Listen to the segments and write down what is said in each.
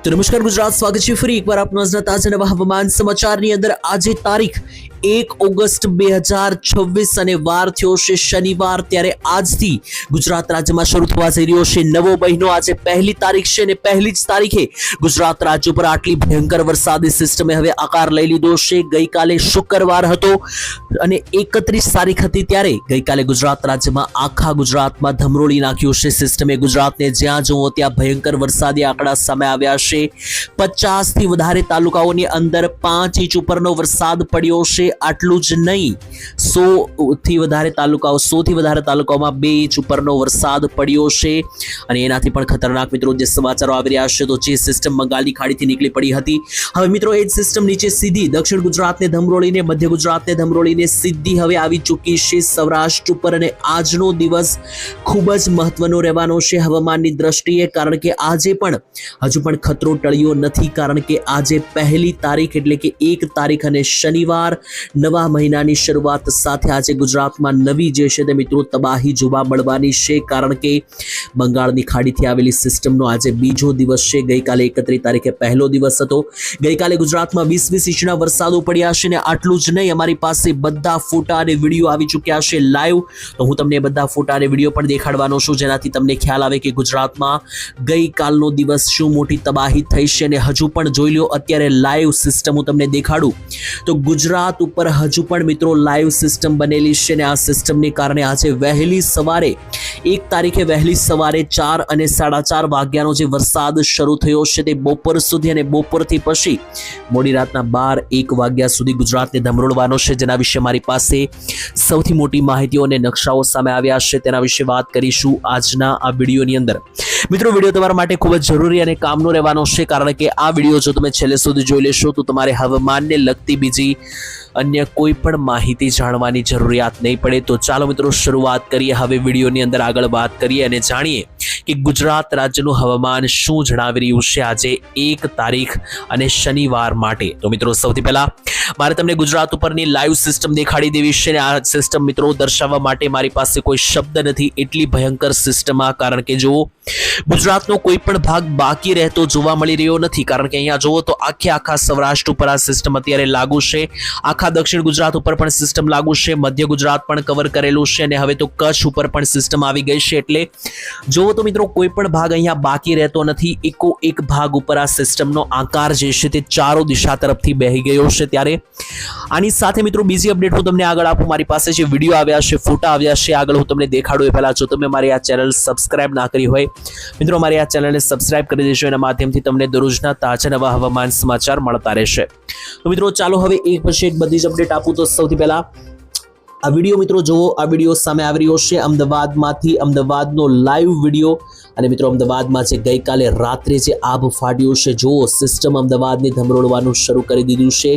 તો નમસ્કાર ગુજરાત, સ્વાગત છે ફરી એકવાર આપનો આજના તાજા નવા હવામાન સમાચારની અંદર। આજે તારીખ 1 ઓગસ્ટ 2026 અને વાર થયો છે શનિવાર। ત્યારે આજથી ગુજરાત રાજ્યમાં શરૂ થવા જઈ રહ્યો છે નવો મહિનો। આજે પહેલી તારીખ છે અને પહેલી જ તારીખે ગુજરાત રાજ્ય પર આટલી ભયંકર વરસાદી સિસ્ટમે હવે આકાર લઈ લીધો છે। ગઈકાલે શુક્રવાર હતો અને 31 તારીખ હતી, ત્યારે ગઈકાલે ગુજરાત રાજ્યમાં આખા ગુજરાતમાં ધમરોળી નાખ્યું છે સિસ્ટમે। ગુજરાતને જ્યાં જુઓ ત્યાં ભયંકર વરસાદી આંકડા સામે આવ્યા છે। 50 થી વધારે તાલુકાઓની અંદર 5 ઇંચ ઉપરનો વરસાદ પડ્યો છે। આટલું જ નહીં, 100 થી વધારે તાલુકાઓમાં 2 ઇંચ ઉપરનો વરસાદ પડ્યો છે। અને એનાથી પણ ખતરનાક મિત્રો જે સમાચારો આવી રહ્યા છે, તો જે સિસ્ટમ બંગાળની ખાડીથી નીકળી પડી હતી, હવે મિત્રો એ જ સિસ્ટમ નીચે સીધી દક્ષિણ ગુજરાતને ધમરોળીને, મધ્ય ગુજરાતને ધમરોળીને સીધી હવે આવી ચૂકી છે સૌરાષ્ટ્ર ઉપર। અને આજનો દિવસ ખૂબ જ મહત્વનો રહેવાનો છે હવામાનની દ્રષ્ટિએ, કારણ કે આજે પણ હજુ પણ ખતરો ટળ્યો નથી। કારણ કે આજે પહેલી તારીખ એટલે કે 1 તારીખ અને શનિવાર, નવા મહિનાની શરૂઆત સાથે આજે ગુજરાતમાં નવી જે છે તે મિત્રો તબાહી જોવા મળવાની છે। કારણ કે બંગાળની ખાડીથી આવેલી સિસ્ટમનો આજે બીજો દિવસ છે। ગઈકાલે 31 તારીખે પહેલો દિવસ હતો। ગઈકાલે ગુજરાતમાં 20 ઇંચના વરસાદો પડ્યા છે। ને આટલું જ નહીં, અમારી પાસે બધા ફોટા અને વિડીયો આવી ચૂક્યા છે લાઈવ, તો હું તમને બધા ફોટા અને વિડીયો પણ દેખાડવાનો છું, જેનાથી તમને ખ્યાલ આવે કે ગુજરાતમાં ગઈકાલનો દિવસ શું મોટી તબાહી થઈ છે। અને હજુ પણ જોઈ લો, અત્યારે લાઈવ સિસ્ટમ હું તમને દેખાડું તો ગુજરાત ઉપર હજુ પણ મિત્રો લાઈવ સિસ્ટમ બનેલી છે। અને આ સિસ્ટમને કારણે આજે વહેલી સવારે 1 તારીખે વહેલી સવારે 4 અને 4:30 વાગ્યાનો જે વરસાદ શરૂ થયો છે તે બપોર સુધી અને બપોરથી પછી મોડી રાતના 12-1 વાગ્યા સુધી ગુજરાતને ધમરોળવાનો છે, જેના વિશે મારી પાસે સૌથી મોટી માહિતીઓ અને નકશાઓ સામે આવ્યા છે, તેના વિશે વાત કરીશું આજના આ વિડીયોની અંદર। મિત્રો, વિડીયો તમારા માટે ખૂબ જ જરૂરી અને કામનો રહેવાનો છે, કારણ કે આ વિડીયો જો તમે છેલ્લે સુધી જોઈ લેશો તો તમારે હવામાનને લગતી બીજી અન્ય કોઈ પણ માહિતી જાણવાની જરૂરિયાત નહીં પડે। તો ચાલો મિત્રો શરૂઆત કરીએ હવે વિડીયોની અંદર, આગળ વાત કરીએ અને જાણીએ કે ગુજરાત રાજ્યનું હવામાન શું જણાવી રહ્યું છે આજે 1 તારીખ અને શનિવાર માટે। તો મિત્રો સૌથી પહેલા મારે તમને ગુજરાત ઉપરની લાઈવ સિસ્ટમ દેખાડી દેવી છે। અને આ સિસ્ટમ મિત્રો દર્શાવવા માટે મારી પાસે કોઈ શબ્દ નથી, એટલી ભયંકર સિસ્ટમ આ। કારણ કે જુઓ, ગુજરાતનો કોઈ પણ ભાગ બાકી રહેતો જોવા મળી રહ્યો નથી, કારણ કે અહીંયા જુઓ તો આખા સૌરાષ્ટ્ર ઉપર આ સિસ્ટમ અત્યારે લાગુ છે, આખા દક્ષિણ ગુજરાત ઉપર પણ સિસ્ટમ લાગુ છે, મધ્ય ગુજરાત પણ કવર કરેલું છે, અને હવે તો કચ્છ ઉપર પણ સિસ્ટમ આવી ગઈ છે। એટલે જુઓ તો મિત્રો કોઈ પણ ભાગ અહીંયા બાકી રહેતો નથી, એક ભાગ ઉપર આ સિસ્ટમનો આકાર જે છે તે ચારો દિશા તરફથી બેહી ગયો છે। ત્યારે આની સાથે મિત્રો બીજી અપડેટ હું તમને આગળ આપું, મારી પાસે જે વિડીયો આવ્યા છે, ફોટા આવ્યા છે, આગળ હું તમને દેખાડું એ પહેલા જો તમે મારી આ ચેનલ સબસ્ક્રાઇબ ના કરી હોય મિત્રો, મારી આ ચેનલને સબસ્ક્રાઇબ કરી દેજો, એના માધ્યમથી તમને દરરોજના તાજા નવા હવામાન સમાચાર મળતા રહેશે। તો મિત્રો ચાલો હવે એક પછી એક બધી જ અપડેટ આપું। તો સૌથી પહેલા આ વિડીયો મિત્રો જુઓ, આ વિડીયો સામે આવી રહ્યો છે અમદાવાદમાંથી, અમદાવાદનો લાઈવ વિડીયો। અને મિત્રો અમદાવાદમાં જે ગઈકાલે રાત્રે જે આભ ફાટ્યું છે, જુઓ સિસ્ટમ અમદાવાદને ધમરોળવાનું શરૂ કરી દીધું છે।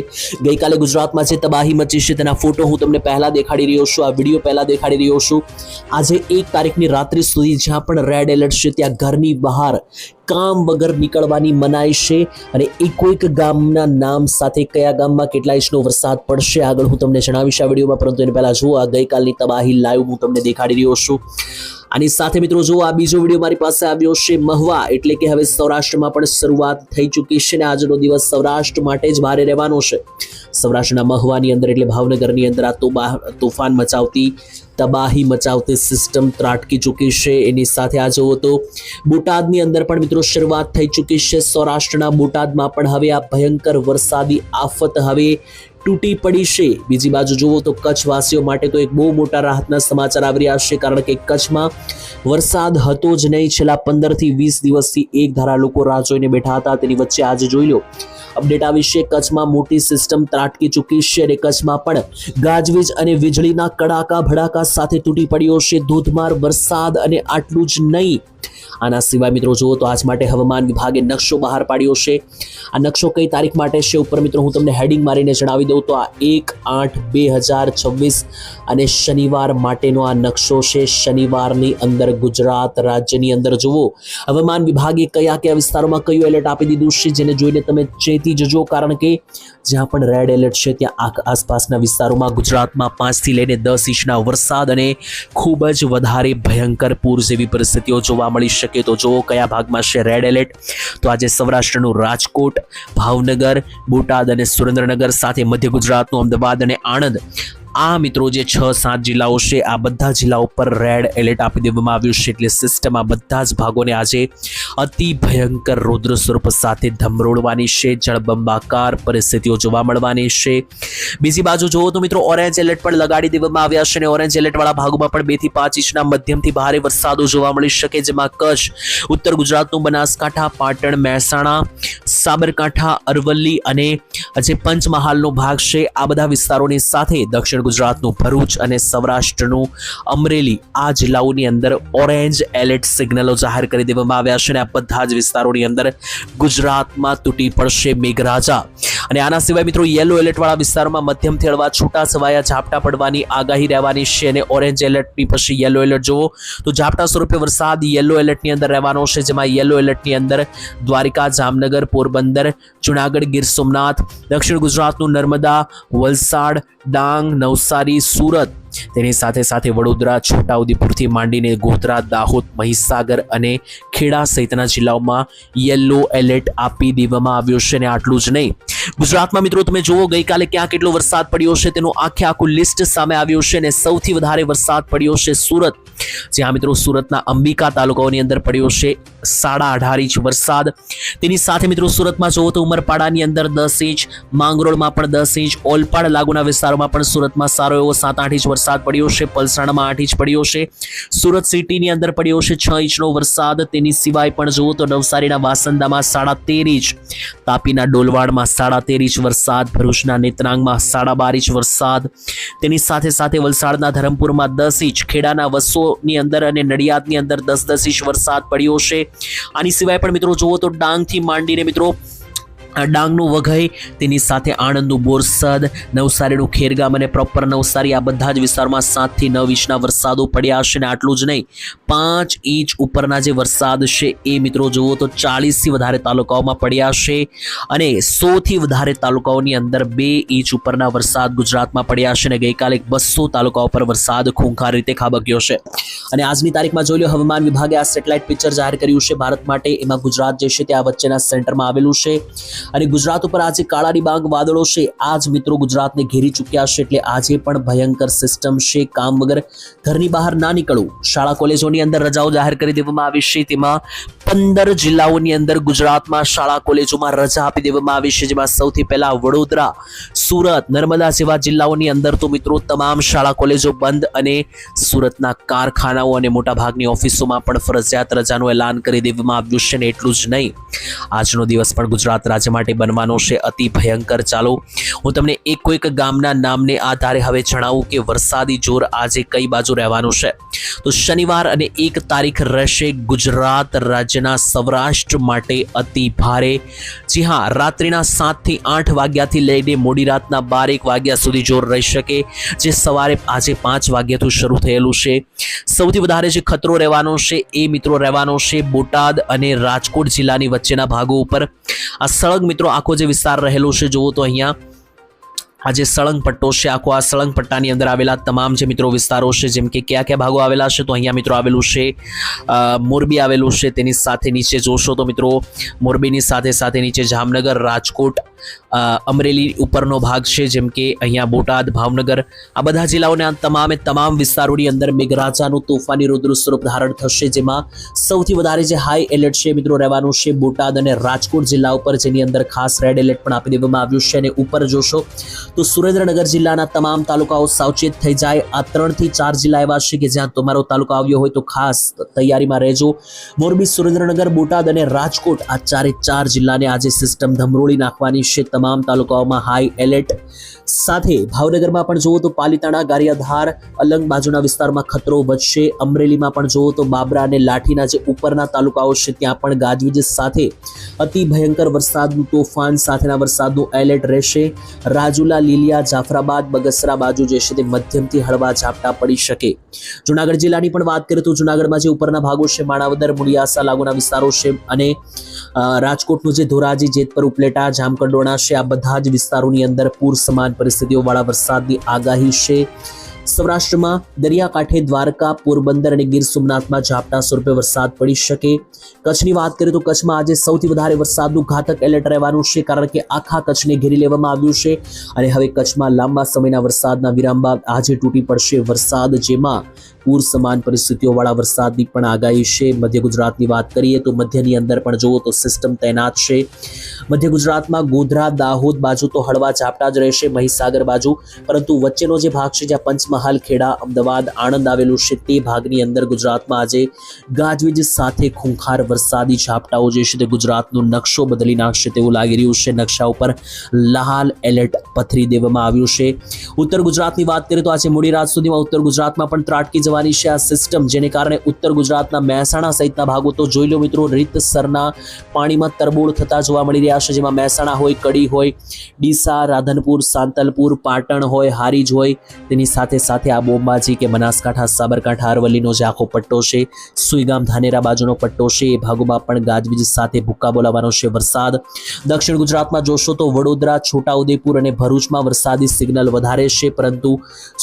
ગઈકાલે ગુજરાતમાં જે તબાહી મચી છે તેના ફોટો હું તમને પહેલા દેખાડી રહ્યો છું, આ વિડીયો પહેલા દેખાડી રહ્યો છું। આજે 1 તારીખની રાત્રિ સુધી જ્યાં પણ રેડ એલર્ટ છે ત્યાં ઘરની બહાર કામ વગર નીકળવાની મનાઈ છે। અને એક ગામના નામ સાથે કયા ગામમાં કેટલા ઇંચનો વરસાદ પડશે આગળ હું તમને જણાવીશ આ વિડીયોમાં, પરંતુ એને પહેલા જુઓ આ ગઈકાલની તબાહી લાઈવ હું તમને દેખાડી રહ્યો છું। આની સાથે મિત્રો જુઓ આ બીજો વિડીયો મારી પાસે આવ્યો છે મહુવા, એટલે કે હવે સૌરાષ્ટ્રમાં પણ શરૂઆત થઈ ચૂકી છે, અને આજનો દિવસ સૌરાષ્ટ્ર માટે જ ભારે રહેવાનો છે। સૌરાષ્ટ્રના મહુવાની અંદર એટલે ભાવનગરની અંદર આ તોફાન મચાવતી, તબાહી મચાવતી સિસ્ટમ ત્રાટકી ચૂકી છે। એની સાથે આ જુઓ તો બોટાદની અંદર પણ મિત્રો શરૂઆત થઈ ચૂકી છે। સૌરાષ્ટ્રના બોટાદમાં પણ હવે આ ભયંકર વરસાદી આફત હવે તૂટી પડી છે। બીજી બાજુ જુઓ તો કચ્છવાસીઓ માટે તો એક બહુ મોટા રાહતના સમાચાર આવી રહ્યા છે, કારણ કે કચ્છમાં વરસાદ હતો જ નહીં, છેલ્લા 15 થી 20 દિવસથી એક ધારા લોકો રાહ જોઈને બેઠા હતા, તેની વચ્ચે આજે જોઈ લો અપડેટ આવી છે, કચ્છમાં મોટી સિસ્ટમ ત્રાટકી ચૂકી છે। અને કચ્છમાં પણ ગાજવીજ અને વીજળીના કડાકા ભડાકા સાથે તૂટી પડ્યો છે ધોધમાર વરસાદ। અને આટલું જ નહીં, આના સિવાય મિત્રો જુઓ તો આજ માટે હવામાન વિભાગે નકશો બહાર પાડ્યો છે। આ નકશો કઈ તારીખ માટે છે ઉપર મિત્રો હું તમને હેડિંગ મારીને જણાવી દઉં તો આ 1/8/2026 અને શનિવાર માટેનો આ નકશો છે। શનિવારની અંદર ગુજરાત રાજ્યની અંદર જુઓ હવામાન વિભાગે કયા વિસ્તારોમાં કયું એલર્ટ આપી દીધું છે, જેને જોઈને તમે ચેતી સાવચેતી જજો, કારણ કે જ્યાં પણ રેડ એલર્ટ છે ત્યાં આસપાસના વિસ્તારોમાં ગુજરાતમાં 5 થી લઈને 10 ઇંચના વરસાદ અને ખૂબ જ વધારે ભયંકર પૂર જેવી પરિસ્થિતિઓ જોવા મળી શકે. તો જો કયા ભાગમાં છે રેડ એલર્ટ, તો આજે સૌરાષ્ટ્રનું રાજકોટ, ભાવનગર, બોટાદ અને સુરેન્દ્રનગર સાથે મધ્ય ગુજરાતનું અમદાવાદ અને આણંદ, આ મિત્રો જે 6-7 જિલ્લાઓ છે આ બધા જિલ્લાઓ પર રેડ એલર્ટ આપી દેવામાં આવ્યું છે. એટલે સિસ્ટમ આ બધા જ ભાગોને આજે અતિ ભયંકર રૌદ્ર સ્વરૂપ સાથે ધમરોડવાની છે, જળબંબાકાર પરિસ્થિતિઓ જોવા મળવાની છે. બીજી બાજુ જુઓ તો મિત્રો ઓરેન્જ એલર્ટ પણ લગાડી દેવામાં આવ્યા છે અને ઓરેન્જ એલર્ટ વાળા ભાગોમાં પણ 2 થી 5 ઇંચના મધ્યમથી ભારે વરસાદો જોવા મળી શકે, જેમાં કચ્છ, ઉત્તર ગુજરાતનું બનાસકાંઠા, પાટણ, મહેસાણા, સાબરકાંઠા, અરવલ્લી અને જે પંચમહાલનો ભાગ છે આ બધા વિસ્તારોની સાથે દક્ષિણ ગુજરાતનું ભરૂચ અને સૌરાષ્ટ્રનું અમરેલી, આ જિલ્લાઓની અંદર ઓરેન્જ એલર્ટ સિગ્નલો જાહેર કરી દેવામાં આવ્યા છે અને આ બધા જ વિસ્તારોની અંદર ગુજરાતમાં તૂટી પડશે મેઘરાજા. અને આના સિવાય મિત્રો યલો એલર્ટ વાળા વિસ્તારોમાં મધ્યમથી હળવા છૂટા છવાયા ઝાપટા પડવાની આગાહી રહેવાની છે. અને ઓરેન્જ એલર્ટની પછી યલો એલર્ટ જુઓ તો ઝાપટા સ્વરૂપે વરસાદ યલો એલર્ટની અંદર રહેવાનો છે, જેમાં યલો એલર્ટની અંદર દ્વારિકા, જામનગર, પોરબંદર, જુનાગઢ, ગીર સોમનાથ, દક્ષિણ ગુજરાતનું નર્મદા, વલસાડ, ડાંગ, નવસારી, સુરત, તેની સાથે સાથે વડોદરા, છોટાઉદેપુરથી માંડીને ગોધરા, દાહોદ, મહીસાગર અને ખેડા સહિતના જિલ્લાઓમાં યલો એલર્ટ આપી દેવામાં આવ્યો છે. અને આટલું જ નહીં, ગુજરાતમાં મિત્રો તમે જુઓ ગઈકાલે ક્યાં કેટલો વરસાદ પડ્યો છે તેનું આખું લિસ્ટ સામે આવ્યું છે. અને સૌથી વધારે વરસાદ પડ્યો છે સુરત, જ્યાં મિત્રો સુરતના અંબિકા તાલુકાઓની અંદર પડ્યો છે 18.5 ઇંચ વરસાદ. તેની સાથે મિત્રો સુરતમાં જુઓ તો ઉમરપાડાની અંદર 10 ઇંચ, માંગરોળમાં પણ 10 ઇંચ, ઓલપાડ લાગુના વિસ્તારોમાં પણ સુરતમાં સારો એવો 7-8 ઇંચ વરસાદ પડ્યો છે. પલસાણામાં 8 ઇંચ પડ્યો છે. સુરત સિટીની અંદર પડ્યો છે 6 ઇંચનો વરસાદ. તેની સિવાય પણ જુઓ તો નવસારીના વાસંદામાં 13.5 ઇંચ, તાપીના ડોલવાડમાં 13.5 ઇંચ વરસાદ, ભરૂચના નેત્રાંગમાં 12.5 ઇંચ વરસાદ. તેની સાથે સાથે વલસાડના ધરમપુરમાં 10 ઇંચ, ખેડાના વસોની અંદર અને નડિયાદની અંદર 10-10 ઇંચ વરસાદ પડ્યો છે. આની સિવાય પણ મિત્રો જુઓ તો ડાંગથી માંડીને મિત્રો ડાંગનું વઘઈ, તેની સાથે આણંદનું બોરસદ, નવસારીનું ખેરગામ અને પ્રોપર નવસારી, આ બધા જ વિસ્તારમાં 7 થી 9 ઇંચના વરસાદો પડ્યા છે. અને આટલું જ નહીં, 5 ઇંચ ઉપરના જે વરસાદ છે એ મિત્રો જુઓ તો 40થી વધારે તાલુકાઓમાં પડ્યા છે. અને 100 થી વધારે તાલુકાઓની અંદર 2 ઇંચ ઉપરના વરસાદ ગુજરાતમાં પડ્યા છે. અને ગઈકાલે 200 તાલુકાઓ પર વરસાદ ખૂંખાર રીતે ખાબક્યો છે. અને આજની તારીખમાં જોઈ લો, હવામાન વિભાગે આ સેટેલાઇટ પિક્ચર જાહેર કર્યું છે ભારત માટે. એમાં ગુજરાત જે છે તે આ વચ્ચેના સેન્ટરમાં આવેલું છે. અને ગુજરાત ઉપર આજે કાળા ડિબાંગ વાદળો છે, આજ મિત્રો ગુજરાતને ઘેરી ચૂક્યા છે. એટલે આજે પણ ભયંકર સિસ્ટમ છે, કામ વગર ઘરની બહાર ના નીકળવું. શાળા કોલેજોની અંદર રજાઓ જાહેર કરી દેવામાં આવી છે. તેમાં 15 જિલ્લાઓની અંદર ગુજરાતમાં શાળા કોલેજોમાં રજા આપી દેવામાં આવી છે, જેમાં સૌથી પહેલા વડોદરા, સુરત, નર્મદા જેવા જિલ્લાઓની અંદર તો મિત્રો તમામ શાળા કોલેજો બંધ અને સુરતના કારખાનાઓ અને મોટાભાગની ઓફિસોમાં પણ ફરજિયાત રજાનું એલાન કરી દેવામાં આવ્યું છે. અને એટલું જ નહીં, આજનો દિવસ પણ ગુજરાત રાજ્ય માટે બનવાનો છે અતિ ભયંકર. ચાલો હું તમને એક ગામના નામને આધારે હવે જણાવું કે વરસાદી જોર આજે કઈ બાજુ રહેવાનું છે. તો શનિવાર અને 1 તારીખ રહેશે ગુજરાત રાજ્યના સૌરાષ્ટ્ર માટે અતિ ભારે. જી હા, રાત્રિના 7 થી 8 વાગ્યાથી લઈને મોડી રાતના 12-1 વાગ્યા સુધી જોર રહી શકે, જે સવારે આજે 5 વાગ્યાથી શરૂ થયેલું છે. સૌથી વધારે જે ખતરો રહેવાનો છે એ મિત્રો રહેવાનો છે બોટાદ અને રાજકોટ જિલ્લાની વચ્ચેના ભાગો ઉપર. આ સળંગ મિત્રો આખો જે વિસ્તાર રહેલો છે જુઓ તો અહીંયા આ જે સળંગ પટ્ટો છે, આખો આ સળંગ પટ્ટાની અંદર આવેલા તમામ જે મિત્રો વિસ્તારો છે, જેમ કે કયા કયા ભાગો આવેલા છે, તો અહીંયા મિત્રો આવેલું છે મોરબી આવેલું છે. તેની સાથે નીચે જોશો તો મિત્રો મોરબીની સાથે સાથે નીચે જામનગર, રાજકોટ, અમરેલી ઉપરનો ભાગ છે, જેમ કે અહીંયા બોટાદ, ભાવનગર, આ બધા જિલ્લાઓના તમામ વિસ્તારોની અંદર મેઘરાજાનું તોફાની રૌદ્ર સ્વરૂપ ધારણ થશે. જેમાં સૌથી વધારે જે હાઈ એલર્ટ છે મિત્રો રહેવાનું છે બોટાદ અને રાજકોટ જિલ્લા ઉપર, જેની અંદર ખાસ રેડ એલર્ટ પણ આપી દેવામાં આવ્યું છે. અને ઉપર જોશો તો સુરેન્દ્રનગર જિલ્લાના તમામ તાલુકાઓ સાવચેત થઈ જાય. આ 3 થી 4 જિલ્લા એવા છે કે જ્યાં તમારો તાલુકો આવ્યો હોય તો ખાસ તૈયારીમાં રહેજો. મોરબી, સુરેન્દ્રનગર, બોટાદ અને રાજકોટ, આ 4 જિલ્લાને આજે સિસ્ટમ ધમરોળી નાખવાની છે. તમામ તાલુકાઓમાં હાઈ એલર્ટ સાથે ભાવનગરમાં પણ જુઓ તો પાલીતાણા, ગારિયાધાર, અલંગ બાજુના વિસ્તારમાં ખતરો વધશે. અમરેલીમાં પણ જુઓ તો બાબરા અને લાઠીના જે ઉપરના તાલુકાઓ છે ત્યાં પણ ગાજવીજ સાથે અતિ ભયંકર વરસાદનું તોફાન સાથેના વરસાદનું એલર્ટ રહેશે. રાજુલા, લીલિયા, જાફરાબાદ, બગસરા બાજુ જે છે તે મધ્યમથી હળવા ઝાપટા પડી શકે. જુનાગઢ જિલ્લાની પણ વાત કરીએ તો જુનાગઢમાં જે ઉપરના ભાગો છે, માણાવદર, મુડિયાસા લાગુના વિસ્તારો છે અને રાજકોટનું જે ધોરાજી, જેતપુર, ઉપલેટા, જામકંડોરણા છે, આ બધા જ વિસ્તારોની અંદર પૂર સમાન પરિસ્થિતિઓવાળા વરસાદની આગાહી છે. સૌરાષ્ટ્રમાં દરિયાકાંઠે દ્વારકા, પોરબંદર અને ગીર સોમનાથમાં ઝાપટા સ્વરૂપે વરસાદ પડી શકે. કચ્છની વાત કરીએ તો કચ્છમાં આજે સૌથી વધારે વરસાદનું ઘાતક એલર્ટ રહેવાનું છે, કારણ કે આખા કચ્છને ઘેરી લેવામાં આવ્યું છે અને હવે કચ્છમાં લાંબા સમયના વરસાદના વિરામ બાદ આજે તૂટી પડશે વરસાદ, જેમાં પૂર સમાન પરિસ્થિતિઓવાળા વરસાદની પણ આગાહી છે. મધ્ય ગુજરાતની વાત કરીએ તો મધ્યની અંદર પણ જુઓ તો સિસ્ટમ તૈનાત છે. મધ્ય ગુજરાતમાં ગોધરા, દાહોદ બાજુ તો હળવા ઝાપટા જ રહેશે, મહીસાગર બાજુ, પરંતુ વચ્ચેનો જે ભાગ છે જ્યાં પંચમહાલ, ખેડા, અમદાવાદ, આણંદ આવેલું છે, તે ભાગની અંદર ગુજરાતમાં આજે ગાજવીજ સાથે ખૂંખાર વરસાદી ઝાપટાઓ જે છે તે ગુજરાતનો નકશો બદલી નાખશે તેવું લાગી રહ્યું છે. નકશા ઉપર લાલ એલર્ટ પથરી દેવામાં આવ્યું છે. ઉત્તર ગુજરાતની વાત કરીએ તો આજે મોડી રાત સુધીમાં ઉત્તર ગુજરાતમાં પણ ત્રાટકી જવાની છે આ સિસ્ટમ, જેને કારણે ઉત્તર ગુજરાતના મહેસાણા સહિતના ભાગો તો જોઈ લો મિત્રો, રીતસરના પાણીમાં તરબોળ થતા જોવા મળી રહ્યા છે, જેમાં મહેસાણા હોય, કડી હોય, ડીસા, રાધનપુર, સાંતલપુર, પાટણ હોય, હારીજ હોય, તેની સાથે સાથે આ બોમ્બાજી કે બનાસકાંઠા, સાબરકાંઠા, અરવલ્લીનો જે આખો પટ્ટો છે, સુઈગામ, ધાનેરા બાજુનો પટ્ટો છે, એ ભાગોમાં પણ ગાજવીજ સાથે ભૂક્કા બોલાવવાનો છે વરસાદ. દક્ષિણ ગુજરાતમાં જોશો તો વડોદરા, છોટાઉદેપુર અને ભરૂચમાં વરસાદી સિગ્નલ વધારે છે, પરંતુ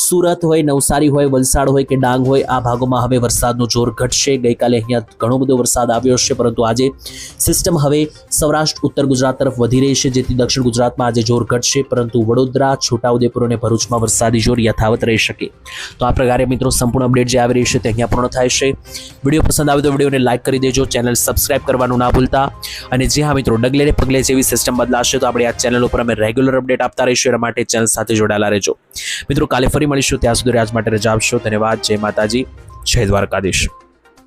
સુરત હોય, નવસારી હોય, વલસાડ હોય કે ડાંગ હોય, આ ભાગોમાં હવે વરસાદનું જોર ઘટશે. ગઈકાલે અહીંયા ઘણો બધો વરસાદ આવ્યો છે, પરંતુ આજે સિસ્ટમ હવે સૌરાષ્ટ્ર, ઉત્તર ગુજરાત તરફ વધી રહી છે, જેથી દક્ષિણ ગુજરાતમાં આજે જોર ઘટશે, પરંતુ વડોદરા, છોટાઉદેપુર અને ભરૂચમાં વરસાદી જોર યથાવત રહી શકે. તો આ પ્રકારે મિત્રો સંપૂર્ણ અપડેટ જે આવી રહી છે તે અહીંયા પૂર્ણ થાય છે. વિડીયો પસંદ આવે તો વિડીયોને લાઇક કરી દેજો, ચેનલ સબસ્ક્રાઇબ કરવાનું ના ભૂલતા. અને જે હા મિત્રો, ડગલે ને પગલે જેવી સિસ્ટમ બદલાશે તો આપણે આ ચેનલ ઉપર અમે રેગ્યુલર અપડેટ આપતા રહીશું, એના માટે ચેનલ સાથે જોડાયેલા રહેજો. મિત્રો કાલે ફરી મળીશું, ત્યાં સુધી આજ માટે રજા આપશો. ધન્યવાદ. જય માતાજી, જય દ્વારકાધીશ.